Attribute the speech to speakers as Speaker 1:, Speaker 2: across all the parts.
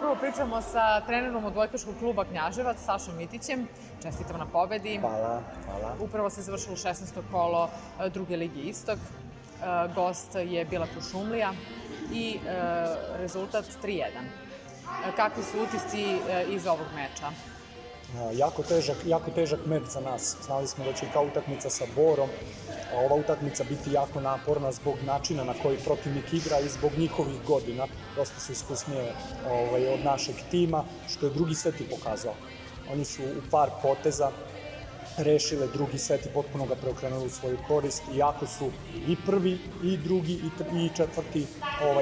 Speaker 1: Upravo pričamo sa trenerom odbojkaškog kluba Knjaževac, Sašom Mitićem. Čestitam na pobedi.
Speaker 2: Hvala.
Speaker 1: Upravo se završilo 16. kolo druge ligi Istok. Gost je bila Kuršumlija i rezultat 3:1. Kakvi su utisci iz ovog meča?
Speaker 2: Jako težak meč za nas. Znali smo da će kao utakmica sa Borom ova utakmica biti jako naporna zbog načina na koji protivnik igra i zbog njihovih godina. Dosta su iskusnije od našeg tima, što je drugi set i pokazao. Oni su u par poteza rešile drugi set i potpuno ga preokrenuli u svoju korist. Iako su i prvi, i drugi, i četvrti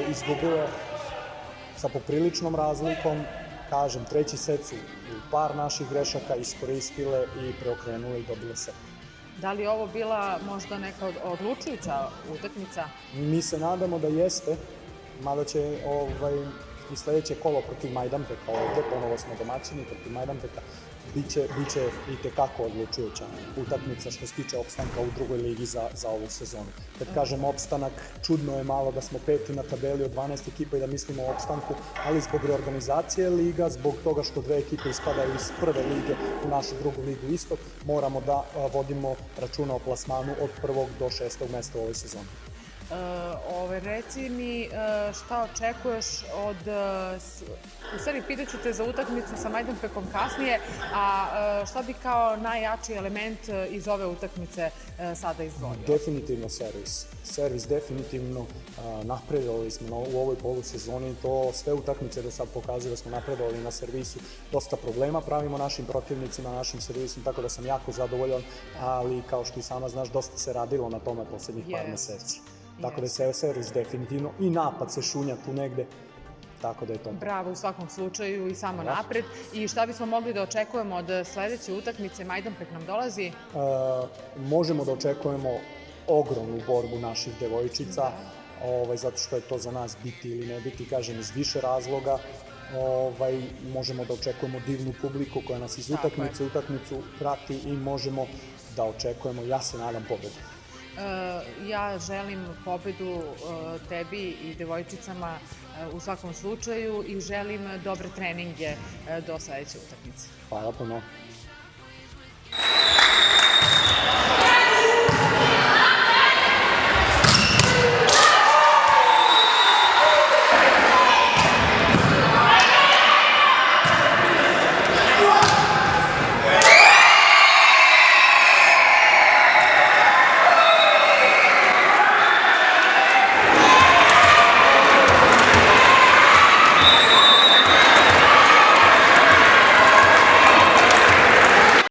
Speaker 2: izgubile sa popriličnom razlikom. Kažem, treći set su u par naših grešaka iskoristile i preokrenule i dobile set.
Speaker 1: Da li je ovo bila možda neka odlučujuća utakmica?
Speaker 2: Mi se nadamo da jeste, mada će i sledeće kolo protiv Majdanpeka ovde, ponovo smo domaćini protiv Majdanpeka, biće i tekako odlučujuća utakmica što se tiče opstanka u drugoj ligi za ovu sezonu. Kad kažem opstanak, čudno je malo da smo peti na tabeli od 12 ekipa i da mislimo o opstanku, ali zbog reorganizacije liga, zbog toga što dve ekipe ispadaju iz prve lige u našu drugu ligu Istok, moramo da vodimo računa o plasmanu od 1. do 6. mesta u ovoj sezoni.
Speaker 1: Reci mi šta očekuješ od... U stvari, pitaću te za utakmicu sa Majdanpekom kasnije, a šta bi kao najjači element iz ove utakmice sada izdvojio?
Speaker 2: Definitivno servis. Servis definitivno napredovali smo u ovoj polusezoni. To sve utakmice do sad pokazuju da smo napredovali na servisu. Dosta problema pravimo našim protivnicima, našim servisom, tako da sam jako zadovoljan, ali kao što i sama znaš, dosta se radilo na tome poslednjih par meseci. Tako da je servis definitivno i napad se šunja tu negde, tako da je to.
Speaker 1: Bravo u svakom slučaju i samo napred. I šta bismo mogli da očekujemo od sledeće utakmice? Majdanpek nam dolazi?
Speaker 2: Možemo da očekujemo ogromnu borbu naših devojčica, zato što je to za nas biti ili ne biti, kažem, iz više razloga. Možemo da očekujemo divnu publiku koja nas iz utakmice u utakmicu prati i možemo da očekujemo, ja se nadam, pobedu.
Speaker 1: Ja želim pobedu tebi i devojčicama u svakom slučaju i želim dobre treninge do sledeće utakmice.
Speaker 2: Hvala puno.